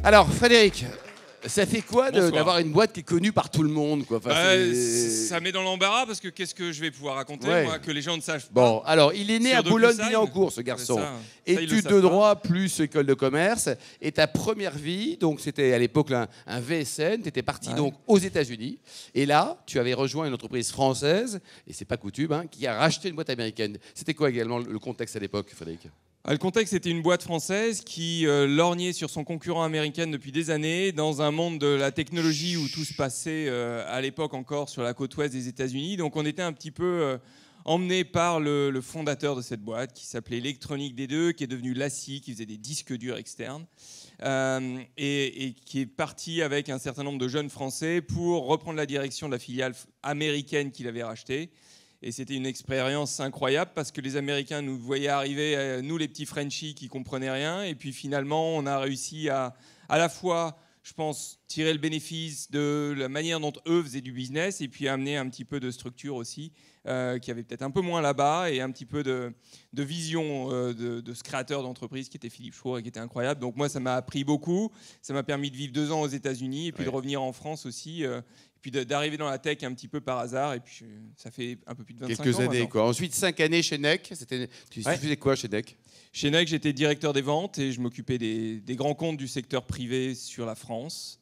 Alors, Frédéric, ça fait quoi Bonsoir. d'avoir une boîte qui est connue par tout le monde, quoi? Enfin, Ça met dans l'embarras parce que qu'est-ce que je vais pouvoir raconter, Ouais. moi, que les gens ne savent pas. Bon, alors, il est né Sur à Boulogne-Billancourt, ce C'est garçon. ça. Ça, ils le Études savent de pas. droit plus école de commerce. Et ta première vie, donc c'était à l'époque là, un VSN, tu étais parti Ouais. donc aux États-Unis. Et là, tu avais rejoint une entreprise française, et c'est pas coutume, hein, qui a racheté une boîte américaine. C'était quoi également le contexte à l'époque, Frédéric? Le contexte, c'était une boîte française qui lorgnait sur son concurrent américain depuis des années dans un monde de la technologie où tout se passait à l'époque encore sur la côte ouest des États-Unis. Donc on était un petit peu emmené par le fondateur de cette boîte qui s'appelait Electronic D2, qui est devenu LaCie, qui faisait des disques durs externes et qui est parti avec un certain nombre de jeunes Français pour reprendre la direction de la filiale américaine qu'il avait rachetée. Et c'était une expérience incroyable parce que les Américains nous voyaient arriver, nous les petits Frenchies qui comprenaient rien. Et puis finalement, on a réussi à la fois, je pense, tirer le bénéfice de la manière dont eux faisaient du business et puis amener un petit peu de structure aussi, qui avait peut-être un peu moins là-bas et un petit peu de vision de ce créateur d'entreprise qui était Philippe Schroer et qui était incroyable. Donc moi, ça m'a appris beaucoup. Ça m'a permis de vivre 2 ans aux États-Unis et puis de revenir en France aussi. Puis d'arriver dans la tech un petit peu par hasard, et puis ça fait un peu plus de 25 ans. Quelques années, maintenant. quoi. Ensuite, 5 années chez NEC. Tu faisais quoi chez NEC? Chez NEC, j'étais directeur des ventes et je m'occupais des grands comptes du secteur privé sur la France.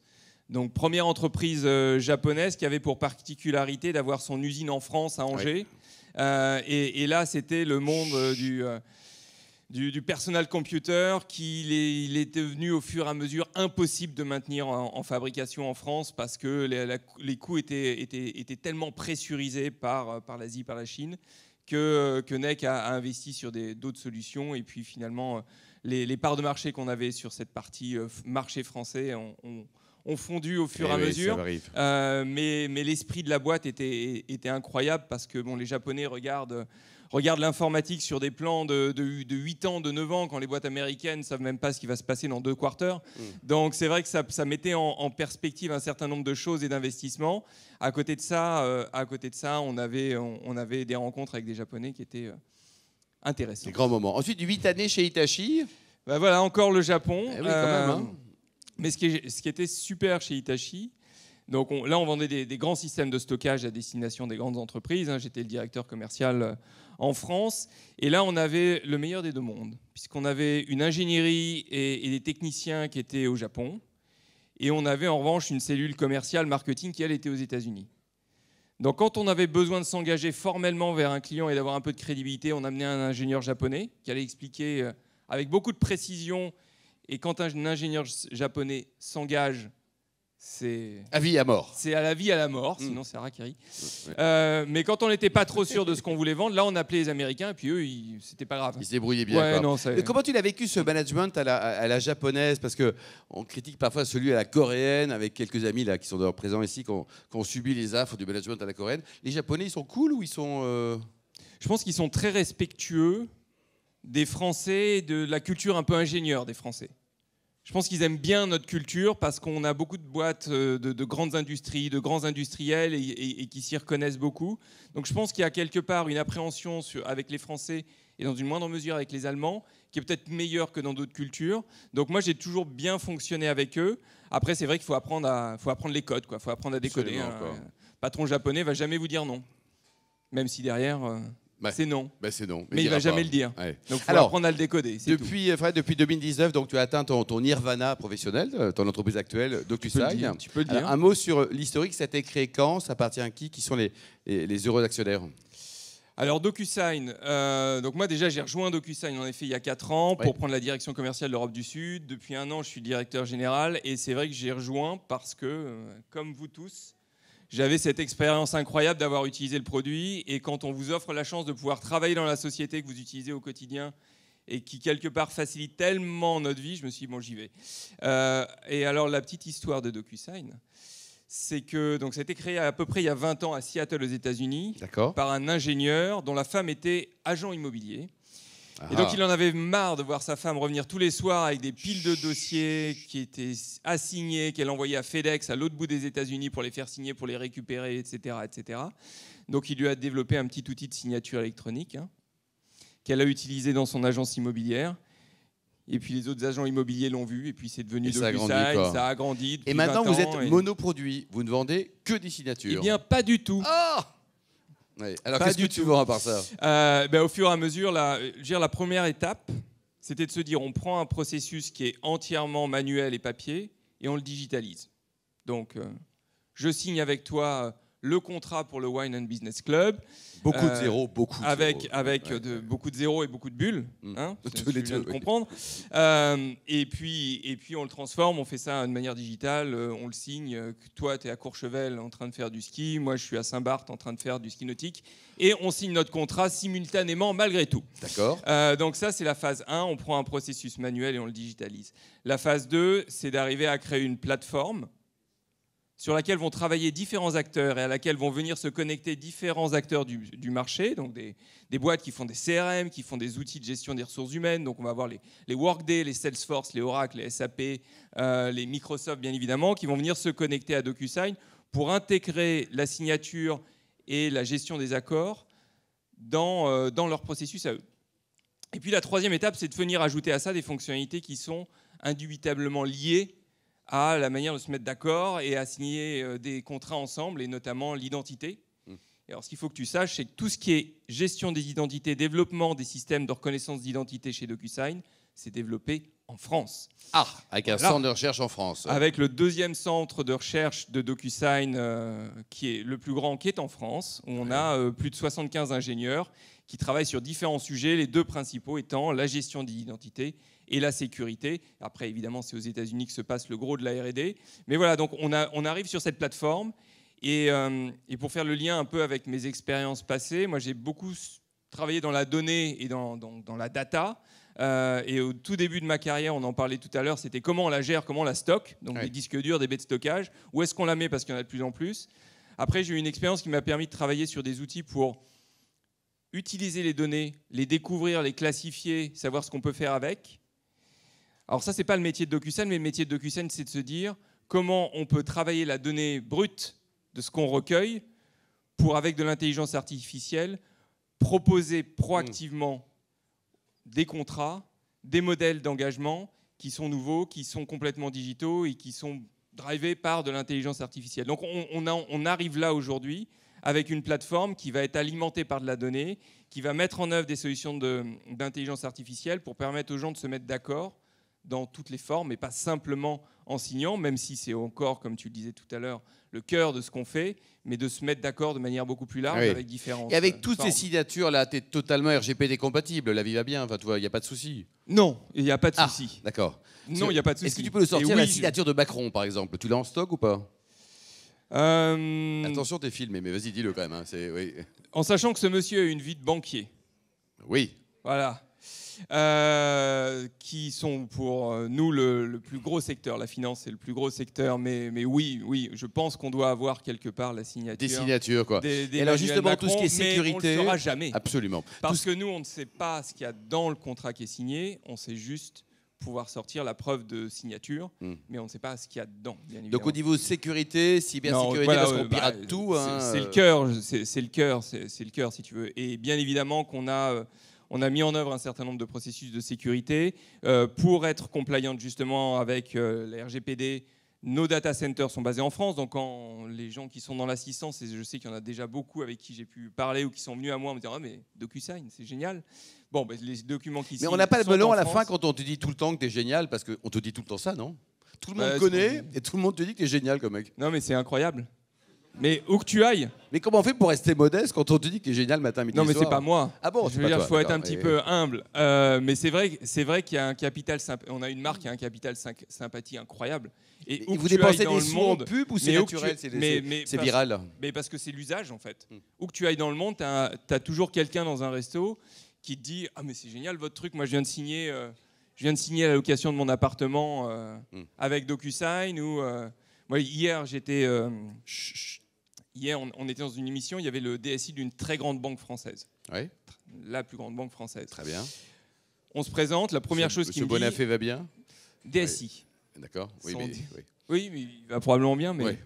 Donc, première entreprise japonaise qui avait pour particularité d'avoir son usine en France, à Angers. Ouais. Et là, c'était le monde du personal computer il est devenu au fur et à mesure impossible de maintenir en fabrication en France parce que les coûts étaient tellement pressurisés par l'Asie, par la Chine, que NEC a investi sur d'autres solutions. Et puis finalement, les parts de marché qu'on avait sur cette partie marché français ont fondu au fur et à mesure. Mais l'esprit de la boîte était incroyable parce que bon, les Japonais regardent l'informatique sur des plans de 8 ans, de 9 ans, quand les boîtes américaines ne savent même pas ce qui va se passer dans 2 quarters. Donc c'est vrai que ça mettait en perspective un certain nombre de choses et d'investissements. À côté de ça, on avait des rencontres avec des Japonais qui étaient intéressantes. Des grands moments. Ensuite, 8 années chez Hitachi. Ben voilà, encore le Japon. Oui, quand même, hein. Mais ce qui était super chez Hitachi, donc là, on vendait des grands systèmes de stockage à destination des grandes entreprises. J'étais le directeur commercial en France. Et là, on avait le meilleur des 2 mondes, puisqu'on avait une ingénierie et des techniciens qui étaient au Japon. Et on avait en revanche une cellule commerciale marketing qui, elle, était aux États-Unis. Donc, quand on avait besoin de s'engager formellement vers un client et d'avoir un peu de crédibilité, on amenait un ingénieur japonais qui allait expliquer avec beaucoup de précision. Et quand un ingénieur japonais s'engage, c'est à vie à mort. C'est à la vie à la mort, sinon c'est harakiri. Mais quand on n'était pas trop sûr de ce qu'on voulait vendre, là on appelait les Américains et puis eux, c'était pas grave. Ils se débrouillaient bien. Ouais, non, et comment tu l'as vécu ce management à la japonaise? Parce qu'on critique parfois celui à la coréenne, avec quelques amis là, qui sont d'ailleurs présents ici, qui ont subi les affres du management à la coréenne. Les Japonais, ils sont cool ou ils sont... Je pense qu'ils sont très respectueux des Français et de la culture un peu ingénieure des Français. Je pense qu'ils aiment bien notre culture parce qu'on a beaucoup de boîtes de grandes industries, de grands industriels et qui s'y reconnaissent beaucoup. Donc je pense qu'il y a quelque part une appréhension avec les Français et dans une moindre mesure avec les Allemands qui est peut-être meilleure que dans d'autres cultures. Donc moi j'ai toujours bien fonctionné avec eux. Après c'est vrai qu'il faut apprendre les codes, il faut apprendre à décoder. Un patron japonais ne va jamais vous dire non, même si derrière... c'est non. C'est non. Mais il ne va jamais le dire. Ouais. Donc, il faut apprendre à le décoder. Depuis 2019, donc, tu as atteint ton nirvana professionnel, ton entreprise actuelle, DocuSign. Tu peux le dire. Alors, un mot sur l'historique. Ça a été créé quand? Ça appartient à qui? Qui sont les heureux actionnaires? Alors, DocuSign. Donc, moi, déjà, j'ai rejoint DocuSign, en effet, il y a 4 ans pour prendre la direction commerciale de l'Europe du Sud. Depuis 1 an, je suis directeur général. Et c'est vrai que j'ai rejoint parce que, comme vous tous, j'avais cette expérience incroyable d'avoir utilisé le produit et quand on vous offre la chance de pouvoir travailler dans la société que vous utilisez au quotidien et qui quelque part facilite tellement notre vie, je me suis dit bon j'y vais. Et alors la petite histoire de DocuSign, c'est que donc ça a été créé à peu près il y a 20 ans à Seattle aux États-Unis par un ingénieur dont la femme était agent immobilier. Et donc il en avait marre de voir sa femme revenir tous les soirs avec des piles de dossiers qui étaient assignés, qu'elle envoyait à FedEx à l'autre bout des États-Unis pour les faire signer, pour les récupérer, etc., etc. Donc il lui a développé un petit outil de signature électronique qu'elle a utilisé dans son agence immobilière. Et puis les autres agents immobiliers l'ont vu, et puis c'est devenu Et ça a DocuSign, grandi, quoi. ça a grandi. Et depuis maintenant, 20 vous ans, êtes monoproduit. Vous ne vendez que des Eh signatures. bien, pas du tout. Ah ouais. Alors, Pas qu'est-ce que du tu tout. vends à part ça? Au fur et à mesure, je veux dire, la première étape, c'était de se dire, on prend un processus qui est entièrement manuel et papier, et on le digitalise. Donc, je signe avec toi le contrat pour le Wine and Business Club. Beaucoup de zéros, beaucoup de avec, zéros. Avec Ouais. beaucoup de zéros et beaucoup de bulles, hein, Tous les tu viens deux, de oui. comprendre. Et puis on le transforme, on fait ça de manière digitale, on le signe. Toi, tu es à Courchevel en train de faire du ski, moi je suis à Saint-Barth en train de faire du ski nautique, et on signe notre contrat simultanément malgré tout. D'accord. Donc ça, c'est la phase 1, on prend un processus manuel et on le digitalise. La phase 2, c'est d'arriver à créer une plateforme sur laquelle vont travailler différents acteurs et à laquelle vont venir se connecter différents acteurs du marché, donc des boîtes qui font des CRM, qui font des outils de gestion des ressources humaines. Donc on va avoir les Workday, les Salesforce, les Oracle, les SAP, les Microsoft bien évidemment, qui vont venir se connecter à DocuSign pour intégrer la signature et la gestion des accords dans leur processus à eux. Et puis la troisième étape, c'est de venir ajouter à ça des fonctionnalités qui sont indubitablement liées à la manière de se mettre d'accord et à signer des contrats ensemble, et notamment l'identité. Et alors, ce qu'il faut que tu saches, c'est que tout ce qui est gestion des identités, développement des systèmes de reconnaissance d'identité chez DocuSign, c'est développé en France. Ah, avec un centre de recherche en France. Avec le deuxième centre de recherche de DocuSign, qui est le plus grand, qui est en France, où on a plus de 75 ingénieurs qui travaillent sur différents sujets, les deux principaux étant la gestion des identités et la sécurité. Après, évidemment, c'est aux États-Unis que se passe le gros de la R&D. Mais voilà, donc on arrive sur cette plateforme. Et pour faire le lien un peu avec mes expériences passées, moi, j'ai beaucoup travaillé dans la donnée et dans la data. Et au tout début de ma carrière, on en parlait tout à l'heure, c'était comment on la gère, comment on la stocke, donc des disques durs, des baies de stockage, où est-ce qu'on la met parce qu'il y en a de plus en plus. Après, j'ai eu une expérience qui m'a permis de travailler sur des outils pour utiliser les données, les découvrir, les classifier, savoir ce qu'on peut faire avec. Alors ça, c'est pas le métier de DocuSign, mais le métier de DocuSign, c'est de se dire comment on peut travailler la donnée brute de ce qu'on recueille pour, avec de l'intelligence artificielle, proposer proactivement des contrats, des modèles d'engagement qui sont nouveaux, qui sont complètement digitaux et qui sont drivés par de l'intelligence artificielle. Donc on arrive là aujourd'hui avec une plateforme qui va être alimentée par de la donnée, qui va mettre en œuvre des solutions d'intelligence artificielle pour permettre aux gens de se mettre d'accord dans toutes les formes et pas simplement en signant, même si c'est encore, comme tu le disais tout à l'heure, le cœur de ce qu'on fait, mais de se mettre d'accord de manière beaucoup plus large avec différents. Et avec toutes formes. ces signatures-là, tu es totalement RGPD compatible, la vie va bien, enfin, tu vois, il n'y a pas de souci. Non, il n'y a pas de souci. D'accord. Non, il n'y a pas de souci. Est-ce que tu peux nous sortir la signature de Macron, par exemple? Tu l'as en stock ou pas? Attention, t'es filmé, mais vas-y, dis-le quand même. Hein. Oui. En sachant que ce monsieur a une vie de banquier. Oui. Voilà. Qui sont pour nous le plus gros secteur. La finance, c'est le plus gros secteur, mais oui, je pense qu'on doit avoir quelque part la signature. Des signatures, quoi. Et alors justement, tout ce qui est sécurité... Mais on ne le saura jamais. Absolument. Parce que nous, on ne sait pas ce qu'il y a dans le contrat qui est signé, on sait juste pouvoir sortir la preuve de signature, mais on ne sait pas ce qu'il y a dedans. Bien évidemment. Donc au niveau sécurité, cybersécurité, parce qu'on pirate tout. C'est le cœur, c'est le cœur, si tu veux. Et bien évidemment qu'on a... On a mis en œuvre un certain nombre de processus de sécurité pour être compliant justement avec la RGPD. Nos data centers sont basés en France, donc quand les gens qui sont dans l'assistance, et je sais qu'il y en a déjà beaucoup avec qui j'ai pu parler ou qui sont venus à moi en me disant « Ah mais DocuSign, c'est génial !» Bon, ben, les documents qui Mais on n'a pas le melon à la fin quand on te dit tout le temps que t'es génial, parce qu'on te dit tout le temps ça, non? Tout le monde connaît et tout le monde te dit que t'es génial comme mec. Non mais c'est incroyable. Mais où que tu ailles. Mais comment on fait pour rester modeste quand on te dit que t'es génial matin, midi, non, mais soir? c'est pas moi. Ah bon, je veux dire, il faut être un petit peu humble. Mais c'est vrai qu'il y a un capital. On a une marque qui a un capital sympathie incroyable. Et où vous tu dépensez ailles dans des le sous monde, en pub ou c'est naturel, c'est viral? Mais parce que c'est l'usage en fait. Où que tu ailles dans le monde, tu as toujours quelqu'un dans un resto qui te dit ah mais c'est génial votre truc. Moi je viens de signer la location de mon appartement avec DocuSign ou moi hier j'étais Hier, on était dans une émission, il y avait le DSI d'une très grande banque française. Oui. La plus grande banque française. Très bien. On se présente, la première chose qui me dit... Monsieur Bonafé va bien? DSI. Oui. D'accord. Oui, mais il va probablement bien, mais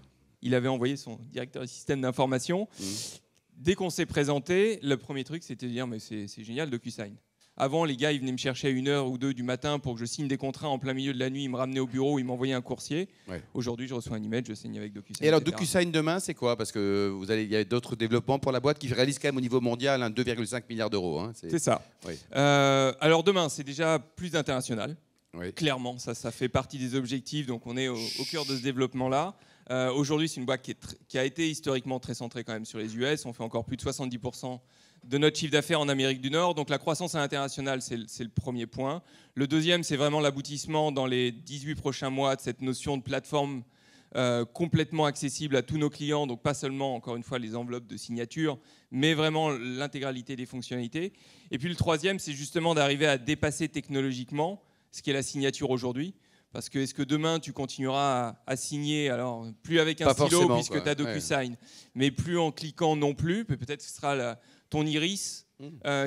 il avait envoyé son directeur du système d'information. Dès qu'on s'est présenté, le premier truc, c'était de dire mais c'est génial, DocuSign. Avant, les gars, ils venaient me chercher à 1h ou 2 du matin pour que je signe des contrats en plein milieu de la nuit. Ils me ramenaient au bureau, ils m'envoyaient un coursier. Ouais. Aujourd'hui, je reçois un email, je signe avec DocuSign. Et alors, DocuSign demain, c'est quoi? Parce que il y a d'autres développements pour la boîte qui réalisent quand même au niveau mondial 2,5 milliards d'euros. Hein. C'est ça. Oui. Alors demain, c'est déjà plus d'international. Oui. Clairement, ça fait partie des objectifs. Donc on est au cœur de ce développement-là. Aujourd'hui, c'est une boîte qui a été historiquement très centrée quand même sur les US. On fait encore plus de 70% de notre chiffre d'affaires en Amérique du Nord. Donc la croissance à l'international, c'est le premier point. Le deuxième, c'est vraiment l'aboutissement dans les 18 prochains mois de cette notion de plateforme complètement accessible à tous nos clients. Donc pas seulement, encore une fois, les enveloppes de signature, mais vraiment l'intégralité des fonctionnalités. Et puis le troisième, c'est justement d'arriver à dépasser technologiquement ce qu'est la signature aujourd'hui. Parce que est-ce que demain, tu continueras à signer, alors plus avec un stylo, puisque tu as DocuSign, mais plus en cliquant non plus, peut-être que ce sera ton iris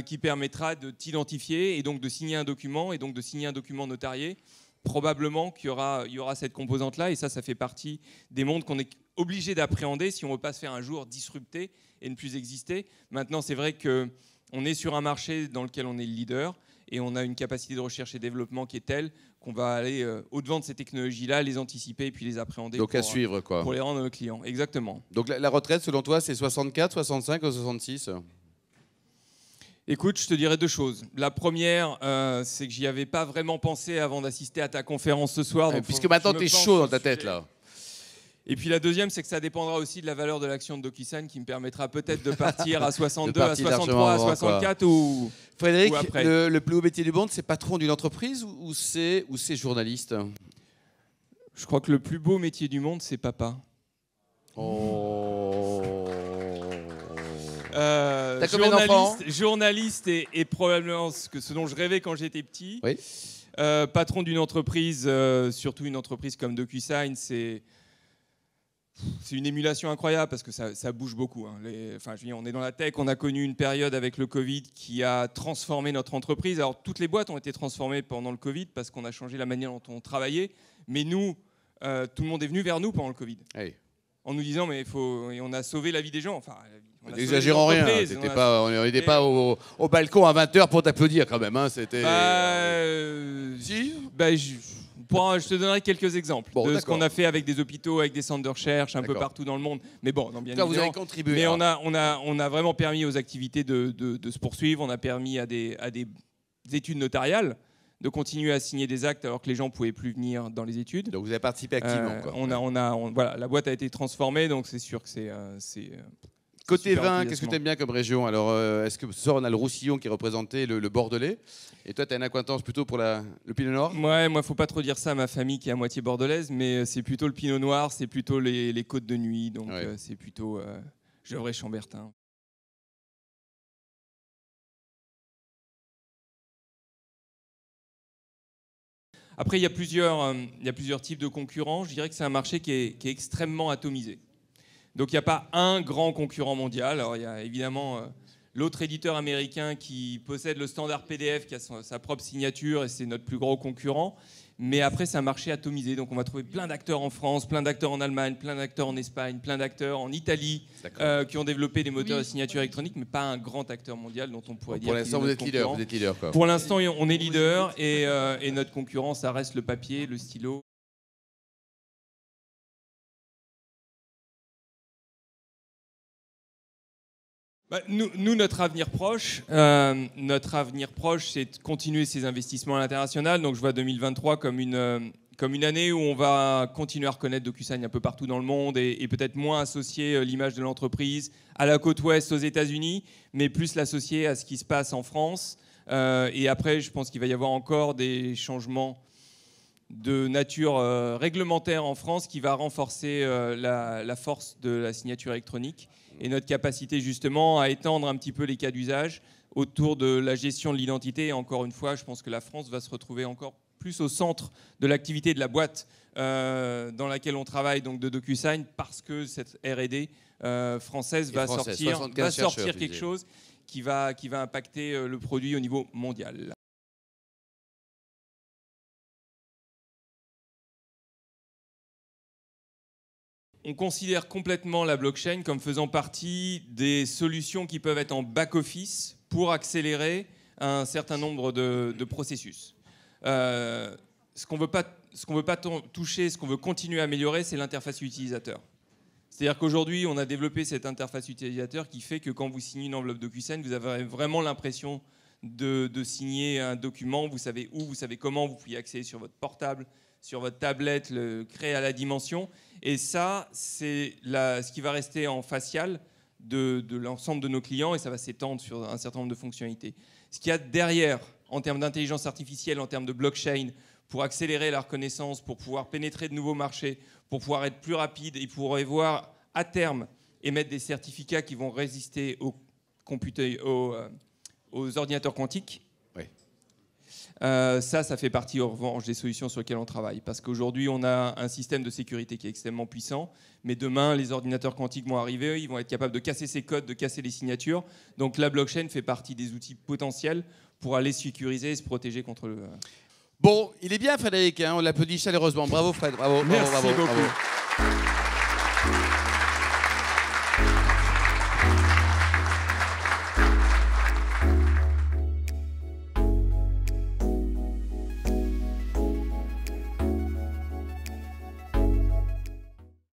qui permettra de t'identifier et donc de signer un document, et donc de signer un document notarié. Probablement qu'il y aura cette composante-là, et ça fait partie des mondes qu'on est obligé d'appréhender si on ne veut pas se faire un jour disrupter et ne plus exister. Maintenant, c'est vrai qu'on est sur un marché dans lequel on est le leader, et on a une capacité de recherche et développement qui est telle qu'on va aller au-devant de ces technologies-là, les anticiper et puis les appréhender. Donc à suivre, quoi. Pour les rendre à nos clients. Exactement. Donc la retraite, selon toi, c'est 64, 65 ou 66 ? Écoute, je te dirais deux choses. La première, c'est que j'y avais pas vraiment pensé avant d'assister à ta conférence ce soir. Donc puisque maintenant, tu es chaud dans ta tête, là. Et puis la deuxième, c'est que ça dépendra aussi de la valeur de l'action de DocuSign qui me permettra peut-être de partir à 62, à 63, à 64 ou Frédéric, ou après. Le plus haut métier du monde, c'est patron d'une entreprise ou c'est journaliste ? Je crois que le plus beau métier du monde, c'est papa. Oh. T'as combien d'enfants ? Journaliste et probablement ce dont je rêvais quand j'étais petit. Oui. Patron d'une entreprise, surtout une entreprise comme DocuSign, c'est une émulation incroyable parce que ça bouge beaucoup. Hein. On est dans la tech, on a connu une période avec le Covid qui a transformé notre entreprise. Alors toutes les boîtes ont été transformées pendant le Covid parce qu'on a changé la manière dont on travaillait. Mais nous, tout le monde est venu vers nous pendant le Covid. Oui. En nous disant, et on a sauvé la vie des gens. Enfin, n'exagérons rien, on n'était pas au balcon à 20h pour t'applaudir quand même. Hein. C'était... Si je te donnerai quelques exemples de ce qu'on a fait avec des hôpitaux, avec des centres de recherche un peu partout dans le monde. Mais bon, non, bien évidemment. Vous avez contribué. Mais on a vraiment permis aux activités de se poursuivre. On a permis à des études notariales de continuer à signer des actes alors que les gens ne pouvaient plus venir dans les études. Donc vous avez participé activement. Voilà, la boîte a été transformée, donc c'est sûr que c'est Côté vin, qu'est-ce que tu aimes bien comme région ? Alors, est-ce que ce soir, on a le Roussillon qui représentait le Bordelais ? Et toi, tu as une acquaintance plutôt pour le Pinot Noir ? Ouais, moi, il ne faut pas trop dire ça à ma famille qui est à moitié bordelaise, mais c'est plutôt le Pinot Noir, c'est plutôt les côtes de nuit, donc c'est plutôt Gevrey-Chambertin. Après, il y a plusieurs types de concurrents. Je dirais que c'est un marché qui est extrêmement atomisé. Donc il n'y a pas un grand concurrent mondial. Alors il y a évidemment l'autre éditeur américain qui possède le standard PDF, qui a sa propre signature, et c'est notre plus gros concurrent. Mais après, c'est un marché atomisé. Donc on va trouver plein d'acteurs en France, plein d'acteurs en Allemagne, plein d'acteurs en Espagne, plein d'acteurs en Italie qui ont développé des moteurs de signature électronique, mais pas un grand acteur mondial dont on pourrait dire. Pour l'instant, vous êtes leader. Quoi. Pour l'instant, on est leader et notre concurrent, ça reste le papier, le stylo. Nous, notre avenir proche, c'est de continuer ces investissements à l'international. Donc, je vois 2023 comme une année où on va continuer à reconnaître DocuSign un peu partout dans le monde et peut-être moins associer l'image de l'entreprise à la côte ouest aux États-Unis, mais plus l'associer à ce qui se passe en France. Et après, je pense qu'il va y avoir encore des changements de nature réglementaire en France qui va renforcer la force de la signature électronique et notre capacité justement à étendre un petit peu les cas d'usage autour de la gestion de l'identité. Et encore une fois, je pense que la France va se retrouver encore plus au centre de l'activité de la boîte dans laquelle on travaille, donc de DocuSign, parce que cette R&D française va sortir quelque chose qui va impacter le produit au niveau mondial. On considère complètement la blockchain comme faisant partie des solutions qui peuvent être en back-office pour accélérer un certain nombre de processus. Ce qu'on veut pas toucher, ce qu'on veut continuer à améliorer, c'est l'interface utilisateur. C'est-à-dire qu'aujourd'hui, on a développé cette interface utilisateur qui fait que quand vous signez une enveloppe DocuSign, vous avez vraiment l'impression de signer un document. Vous savez où, vous savez comment, vous pouvez accéder sur votre portable, sur votre tablette, le créer à la dimension. Et ça, c'est ce qui va rester en facial de l'ensemble de nos clients et ça va s'étendre sur un certain nombre de fonctionnalités. Ce qu'il y a derrière, en termes d'intelligence artificielle, en termes de blockchain, pour accélérer la reconnaissance, pour pouvoir pénétrer de nouveaux marchés, pour pouvoir être plus rapide et pour pouvoir, à terme, émettre des certificats qui vont résister aux ordinateurs quantiques. Oui. Ça fait partie, en revanche, des solutions sur lesquelles on travaille. Parce qu'aujourd'hui, on a un système de sécurité qui est extrêmement puissant, mais demain, les ordinateurs quantiques vont arriver, ils vont être capables de casser ces codes, de casser les signatures. Donc la blockchain fait partie des outils potentiels pour aller sécuriser et se protéger contre le... Bon, il est bien Frédéric, hein, on l'applaudit chaleureusement. Bravo Fred, bravo. Merci bravo, beaucoup. Bravo.